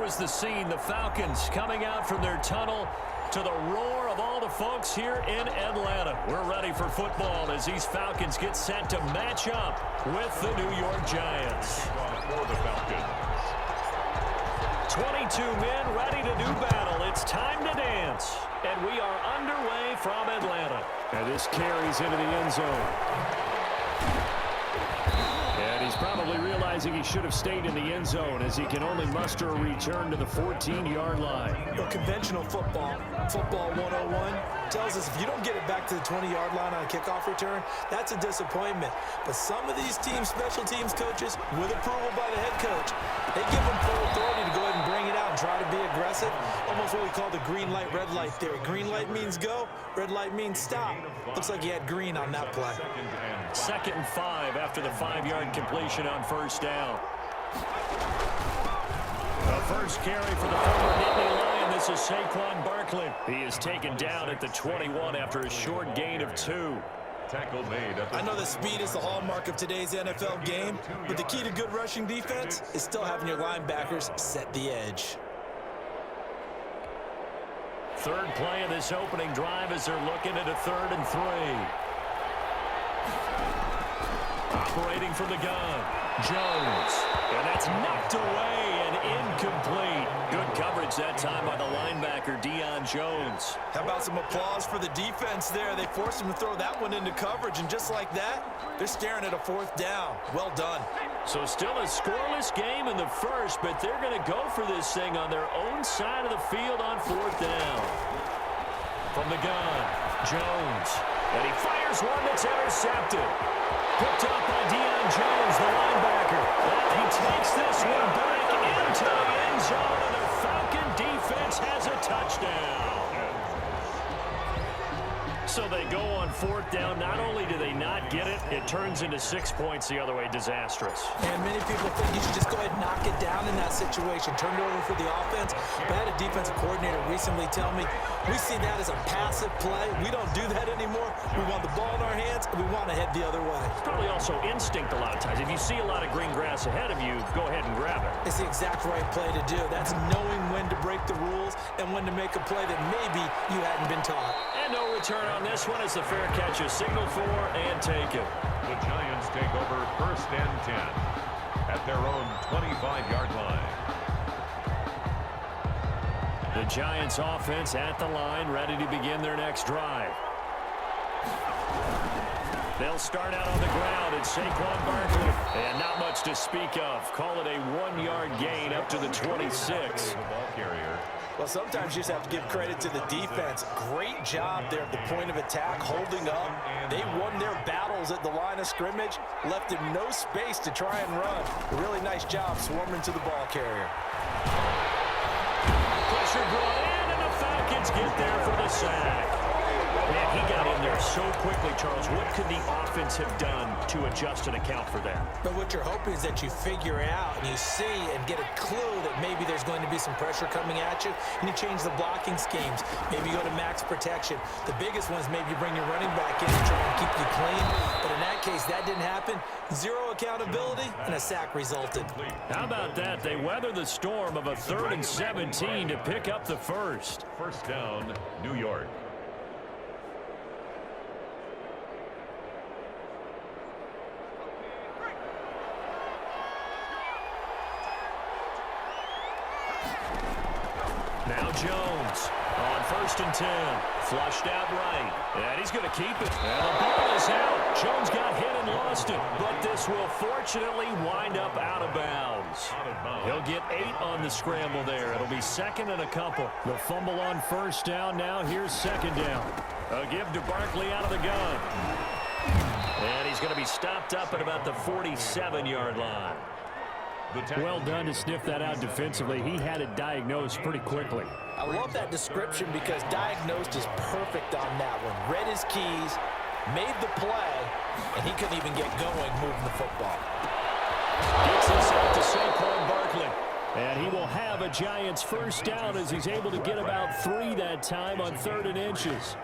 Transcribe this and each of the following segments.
here's the scene. The Falcons coming out from their tunnel to the roar of all the folks here in Atlanta. We're ready for football as these Falcons get set to match up with the New York Giants. For the Falcons. 22 men ready to do battle. It's time to dance. And we are underway from Atlanta. And this carries into the end zone. And he's probably realizing he should have stayed in the end zone as he can only muster a return to the 14-yard line. Conventional football 101, tells us if you don't get it back to the 20-yard line on a kickoff return, that's a disappointment. But some of these teams, special teams coaches, with approval by the head coach, they give them full authority to go ahead and bring it out and try to be aggressive. Almost what we call the green light, red light theory. Green light means go, red light means stop. Looks like he had green on that play. 2nd and 5 after the 5-yard completion on first down. The first carry for the former Nittany Lion. This is Saquon Barkley. He is taken down at the 21 after a short gain of 2. Tackle made. I know that speed is the hallmark of today's NFL game, but the key to good rushing defense is still having your linebackers set the edge. Third play of this opening drive as they're looking at a 3rd and 3. Operating from the gun, Jones. And that's knocked away and incomplete. Good coverage that time by the linebacker, Deion Jones. How about some applause for the defense there? They forced him to throw that one into coverage, and just like that, they're staring at a 4th down. Well done. So still a scoreless game in the first, but they're going to go for this thing on their own side of the field on 4th down. From the gun, Jones. And he fires one that's intercepted. Picked up by Deion Jones, the linebacker. And he takes this one back into the end zone, and the Falcon defense has a touchdown. So they go on 4th down. Not only do they not get it, it turns into 6 points the other way. Disastrous. And many people think you should just go ahead and knock it down in that situation. Turn it over for the offense. But I had a defensive coordinator recently tell me, we see that as a passive play. We don't do that anymore. We want the ball in our hands, and we want to head the other way. It's probably also instinct a lot of times. If you see a lot of green grass ahead of you, go ahead and grab it. It's the exact right play to do. That's knowing when to break the rules and when to make a play that maybe you hadn't been taught. And no return on this one as the fair catch is signaled for and taken. The Giants take over 1st and 10 at their own 25-yard line. The Giants offense at the line, ready to begin their next drive. They'll start out on the ground. It's Saquon Barkley. And not much to speak of. Call it a 1-yard gain up to the 26. The ball carrier. Well, sometimes you just have to give credit to the defense. Great job there at the point of attack, holding up. They won their battles at the line of scrimmage, left him no space to try and run. A really nice job swarming to the ball carrier. Pressure brought in, and the Falcons get there for the sack. Man, he got in there so quickly, Charles. What could the offense have done to adjust and account for that? But what you're hoping is that you figure out and you see and get a clue that maybe there's going to be some pressure coming at you, and you change the blocking schemes. Maybe you go to max protection. The biggest one is maybe you bring your running back in and try and keep you clean. But in that case, that didn't happen. Zero accountability, and a sack resulted. How about that? They weather the storm of a 3rd and 17 to pick up the first. 1st down, New York. Now Jones on 1st and 10. Flushed out right. And he's going to keep it. And the ball is out. Jones got hit and lost it. But this will fortunately wind up out of bounds. He'll get 8 on the scramble there. It'll be 2nd and a couple. The fumble on 1st down. Now here's 2nd down. A give to Barkley out of the gun. And he's going to be stopped up at about the 47-yard line. Well done to sniff that out defensively. He had it diagnosed pretty quickly. I love that description because diagnosed is perfect on that one. Read his keys, made the play, and he couldn't even get going moving the football. Gets this out to Saquon Barkley. And he will have a Giants 1st down as he's able to get about 3 that time on 3rd and inches.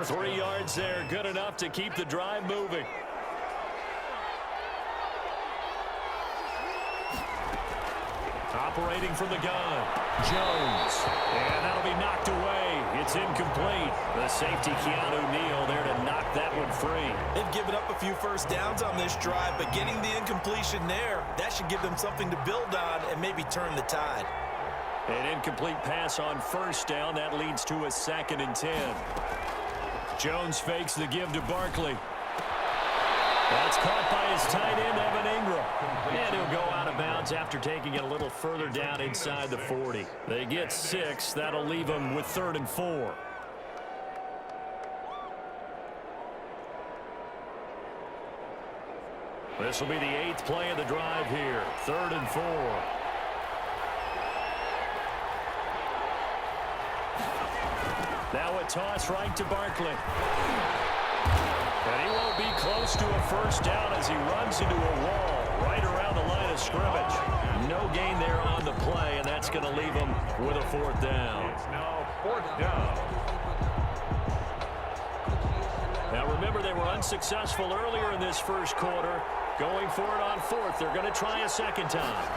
3 yards there, good enough to keep the drive moving. operating from the gun. Jones. And that'll be knocked away. It's incomplete. The safety, Keanu Neal, there to knock that one free. They've given up a few first downs on this drive, but getting the incompletion there, that should give them something to build on and maybe turn the tide. An incomplete pass on first down. That leads to a 2nd and 10. Jones fakes the give to Barkley. That's caught by his tight end, Evan Ingram. And he'll go out of bounds after taking it a little further down inside the 40. They get 6. That'll leave them with 3rd and 4. This will be the 8th play of the drive here. 3rd and 4. Now a toss right to Barkley. And he won't be close to a first down as he runs into a wall right around the line of scrimmage. No gain there on the play, and that's going to leave him with a 4th down. It's now 4th down. Now remember, they were unsuccessful earlier in this first quarter. Going for it on 4th. They're going to try a 2nd time.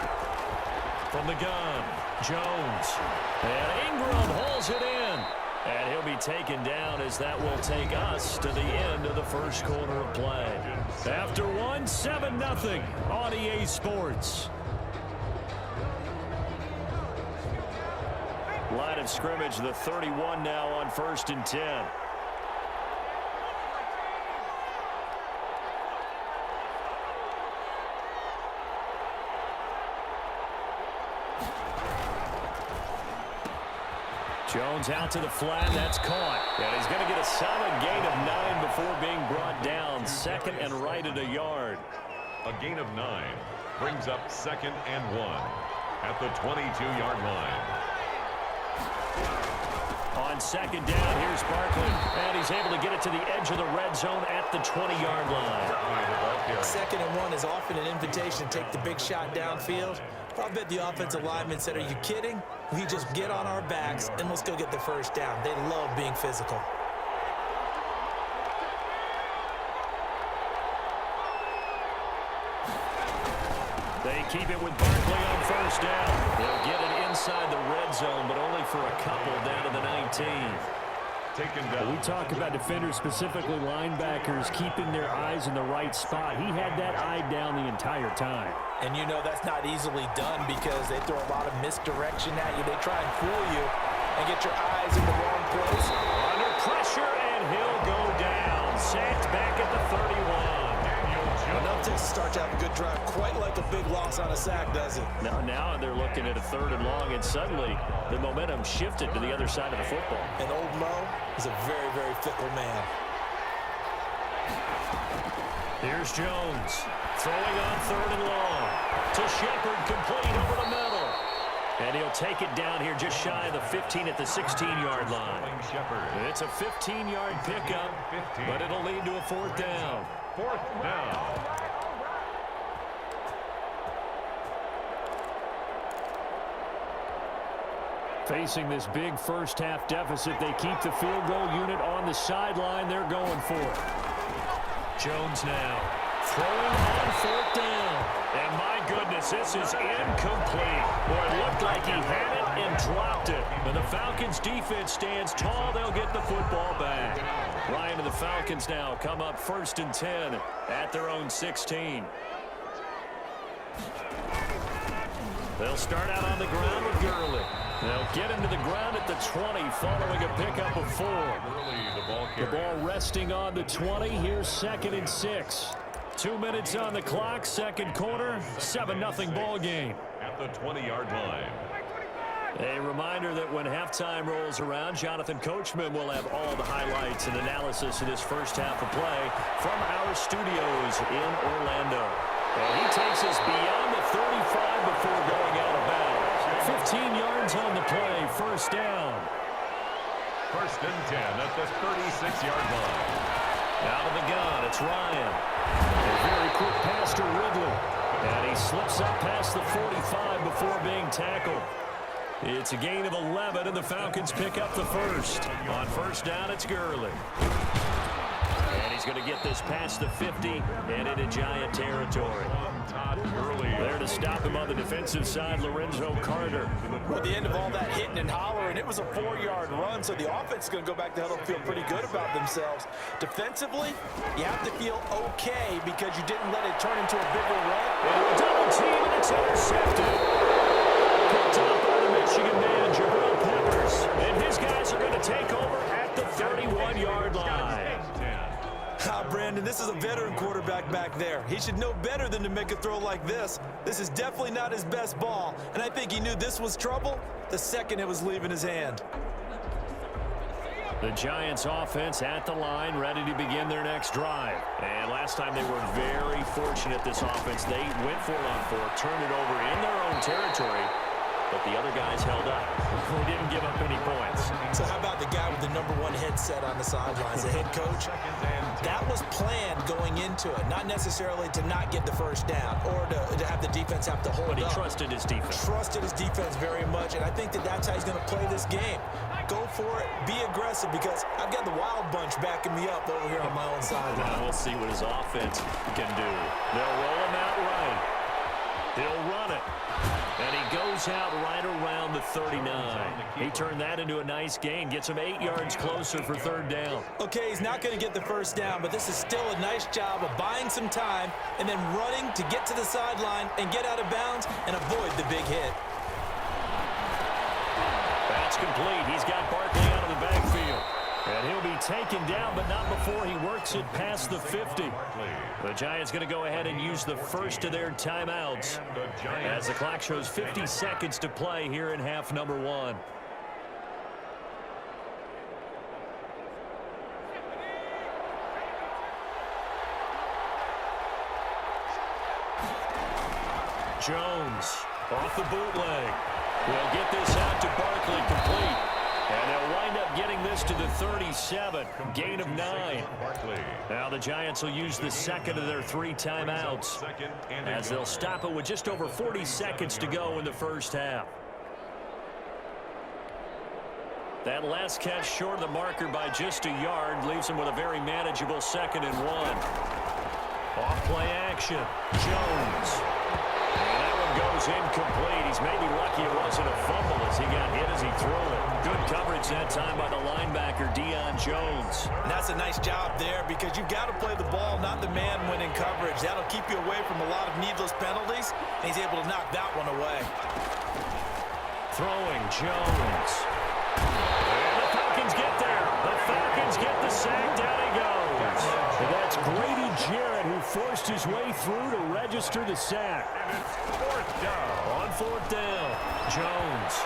From the gun, Jones. And Ingram holds it in. And he'll be taken down as that will take us to the end of the first quarter of play. After one, 7-0 on EA Sports. Line of scrimmage, the 31 now on 1st and 10. Jones out to the flat. That's caught. And he's going to get a solid gain of 9 before being brought down. 2nd and right at a yard. A gain of 9 brings up 2nd and 1 at the 22-yard line. On 2nd down, here's Barkley. And he's able to get it to the edge of the red zone at the 20-yard line. 2nd and 1 is often an invitation to take the big shot downfield. I bet the offensive lineman said, "Are you kidding? We just get on our backs and let's go get the first down." They love being physical. They keep it with Barkley on 1st down. They'll get it inside the red zone, but only for a couple down to the 19. We talk about defenders, specifically linebackers, keeping their eyes in the right spot. He had that eye down the entire time. And you know that's not easily done because they throw a lot of misdirection at you. They try and fool you and get your eyes in the wrong place. Under pressure, and he'll go down. Sacked back at the 31. Enough to start to have a good drive. Quite like a big loss on a sack, does it? Now they're looking at a 3rd and long, and suddenly the momentum shifted to the other side of the football. And old Mo is a very, very fickle man. Here's Jones. Throwing on 3rd and long. To Shepard, complete over the middle. And he'll take it down here just shy of the 15 at the 16-yard line. It's a 15-yard pickup, but it'll lead to a 4th down. 4th down. Facing this big first-half deficit, they keep the field goal unit on the sideline. They're going for it. Jones now throwing on 4th down. And my goodness, this is incomplete. Boy, it looked like he had it and dropped it. And the Falcons defense stands tall. They'll get the football back. Ryan and the Falcons now come up 1st and 10 at their own 16. They'll start out on the ground with Gurley. They'll get into the ground at the 20 following a pickup of 4. The ball resting on the 20. Here's 2nd and 6. 2 minutes on the clock, 2nd quarter, 7-0 ball game. At the 20-yard line. A reminder that when halftime rolls around, Jonathan Coachman will have all the highlights and analysis of this first half of play from our studios in Orlando. And he takes us beyond the 35 before going out of bounds. 15 yards on the play, 1st down. 1st and 10 at the 36-yard line. Out of the gun, it's Ryan. A very quick pass to Ridley. And he slips up past the 45 before being tackled. It's a gain of 11, and the Falcons pick up the 1st. On 1st down, it's Gurley. And he's going to get this past the 50 and into Giant territory. There to stop him on the defensive side, Lorenzo Carter. At the end of all that hitting and hollering, it was a 4-yard run, so the offense is going to go back to huddle and feel pretty good about themselves. Defensively, you have to feel okay because you didn't let it turn into a bigger run. Into a double team, and it's intercepted. Picked up by the Michigan man, Jabril Peppers. And his guys are going to take over at the 31-yard line. Brandon, this is a veteran quarterback back there. He should know better than to make a throw like this. This is definitely not his best ball, and I think he knew this was trouble the second it was leaving his hand. The Giants offense at the line, ready to begin their next drive. And last time they were very fortunate, this offense. They went for it on 4, turned it over in their own territory, but the other guys held up. They didn't give up any points. So how about the guy with the #1 headset on the sidelines, the head coach? That was planned going into it, not necessarily to not get the first down or to have the defense have to hold up. But he trusted his defense. Trusted his defense very much, and I think that's how he's going to play this game. Go for it, be aggressive, because I've got the wild bunch backing me up over here on my own sideline. Now we'll see what his offense can do. They'll roll him out right. He'll run it. And he goes out right around the 39. He turned that into a nice gain. Gets him 8 yards closer for 3rd down. Okay, he's not going to get the first down, but this is still a nice job of buying some time and then running to get to the sideline and get out of bounds and avoid the big hit. That's complete. He's got Barkley out of the backfield. And he'll be taken down, but not before he works it past the 50. The Giants going to go ahead and use the first of their timeouts as the clock shows 50 seconds to play here in half number 1. Jones off the bootleg. We'll get this out to Barkley, complete. And they'll wind up getting this to the 37, gain of 9. Now the Giants will use the second of their 3 timeouts as they'll stop it with just over 40 seconds to go in the first half. That last catch short of the marker by just a yard leaves him with a very manageable 2nd and 1. Off play action, Jones. And that one goes incomplete. He's maybe lucky it wasn't a fumble as he got hit as he threw it. Good coverage that time by the linebacker, Deion Jones. And that's a nice job there because you've got to play the ball, not the man when in coverage. That'll keep you away from a lot of needless penalties, and he's able to knock that one away. Throwing, Jones. And the Falcons get there. The Falcons get the sack. Down he goes. And that's Grady Jarrett who forced his way through to register the sack. And it's 4th down. On 4th down, Jones.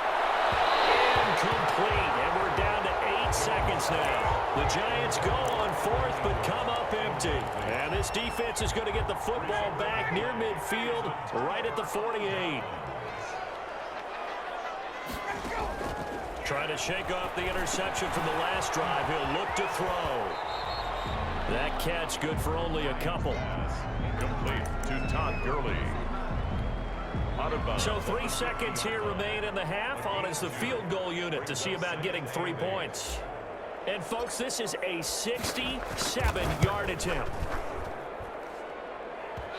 Incomplete. And we're down to 8 seconds now. The Giants go on 4th but come up empty. And this defense is going to get the football back near midfield right at the 48. Trying to shake off the interception from the last drive. He'll look to throw. That catch good for only a couple. Complete to Todd Gurley. So 3 seconds here remain in the half. On is the field goal unit to see about getting 3 points. And folks, this is a 67-yard attempt.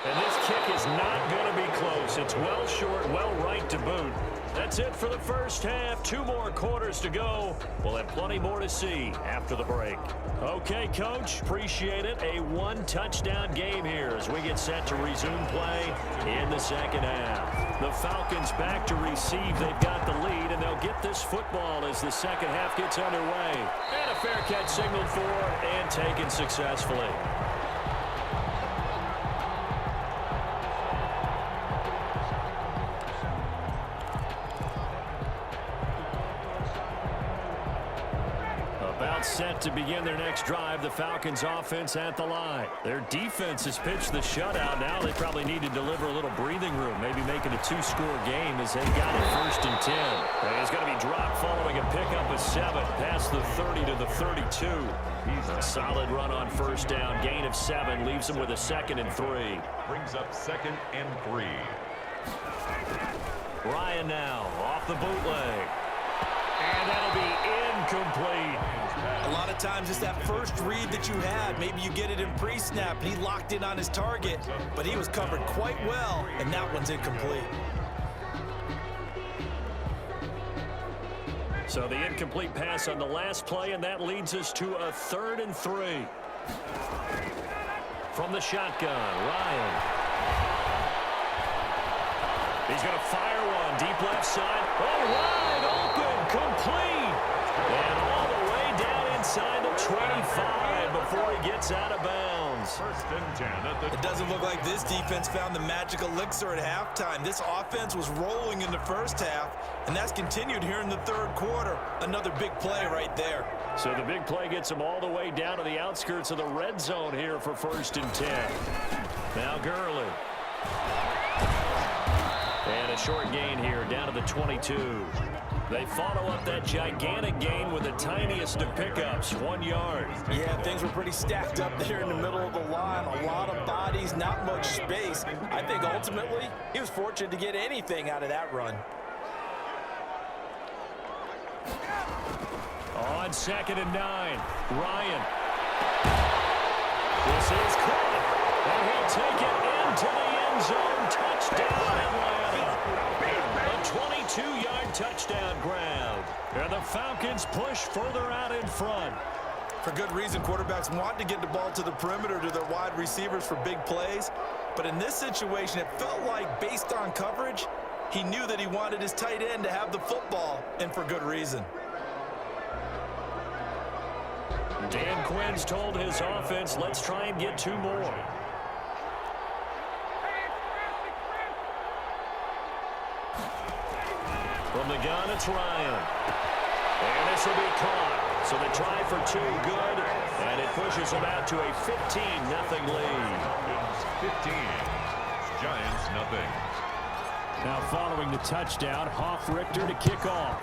And this kick is not going to be close. It's well short, well right to boot. That's it for the first half. 2 more quarters to go. We'll have plenty more to see after the break. Okay, Coach, appreciate it. A 1-touchdown game here as we get set to resume play in the second half. The Falcons back to receive. They've got the lead, and they'll get this football as the second half gets underway. And a fair catch signaled for and taken successfully. Set to begin their next drive. The Falcons offense at the line. Their defense has pitched the shutout. Now they probably need to deliver a little breathing room, maybe make it a 2-score game as they got it 1st and 10. And he's going to be dropped following a pickup of 7 past the 30 to the 32. A solid run on 1st down, gain of 7, leaves him with a 2nd and 3. Brings up 2nd and 3. Ryan now off the bootleg. And that'll be incomplete. A lot of times it's that first read that you had. Maybe you get it in pre-snap, and he locked in on his target, but he was covered quite well, and that one's incomplete. So the incomplete pass on the last play, and that leads us to a 3rd and 3. From the shotgun, Ryan. He's going to fire one deep left side. Oh, wide open, complete. And all the way down inside the 25 before he gets out of bounds. 1st and 10. It doesn't look like this defense found the magic elixir at halftime. This offense was rolling in the first half, and that's continued here in the 3rd quarter. Another big play right there. So the big play gets him all the way down to the outskirts of the red zone here for 1st and 10. Now Gurley. And a short gain here down to the 22. They follow up that gigantic gain with the tiniest of pickups, 1 yard. Yeah, things were pretty stacked up there in the middle of the line. A lot of bodies, not much space. I think ultimately he was fortunate to get anything out of that run. On 2nd and 9, Ryan. This is caught, and he'll take it into the end zone. Touchdown, Atlanta. A 22-yard touchdown grab. And the Falcons push further out in front. For good reason, quarterbacks want to get the ball to the perimeter to their wide receivers for big plays. But in this situation, it felt like based on coverage, he knew that he wanted his tight end to have the football, and for good reason. Dan Quinn's told his offense, let's try and get 2 more. From the gun, it's Ryan. And this will be caught. So the try for 2, good. And it pushes them out to a 15-0 lead. 15. Giants, nothing. Now following the touchdown, Richter to kick off.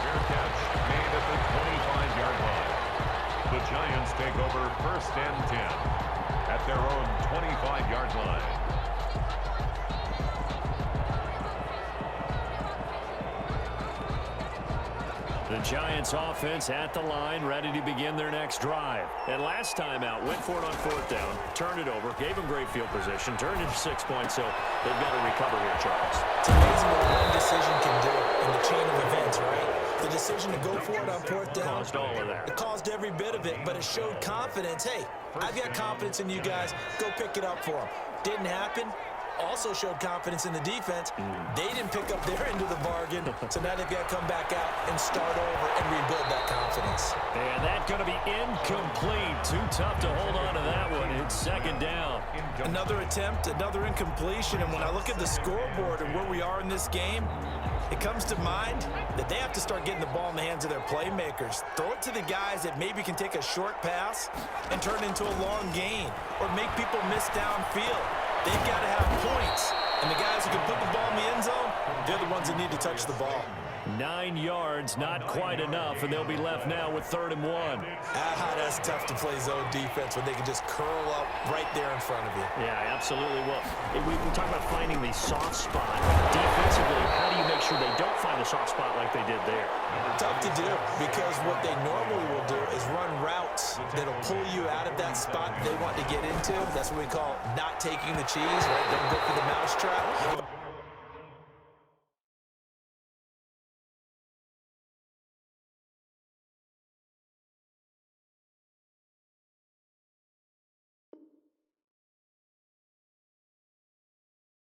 Fair catch made at the 25-yard line. The Giants take over 1st and 10 at their own 25-yard line. The Giants offense at the line, ready to begin their next drive. And last time out, went for it on 4th down, turned it over, gave them great field position, turned into 6 points, so they've got to recover here, Charles. It's amazing what one decision can do in the chain of events, right? The decision to go for it on 4th down. Caused all of that. It caused every bit of it, but it showed confidence. Hey, I've got confidence in you guys. Go pick it up for them. Didn't happen. Also showed confidence in the defense. They didn't pick up their end of the bargain, so now they've got to come back out and start over and rebuild that confidence. And that's going to be incomplete. Too tough to hold on to that one. It's 2nd down. Another attempt, another incompletion, and when I look at the scoreboard and where we are in this game, it comes to mind that they have to start getting the ball in the hands of their playmakers. Throw it to the guys that maybe can take a short pass and turn it into a long gain or make people miss downfield. They've got to have points, and the guys who can put the ball in the end zone, they're the ones that need to touch the ball. 9 yards, not quite enough, and they'll be left now with 3rd and 1. That's tough to play zone defense when they can just curl up right there in front of you. Yeah, absolutely. Well, we talk about finding the soft spot. Defensively, how do you make sure they don't find the soft spot like they did there? Tough to do, because what they normally will do is run routes that'll pull you out of that spot they want to get into. That's what we call not taking the cheese, right? Don't go for the mousetrap.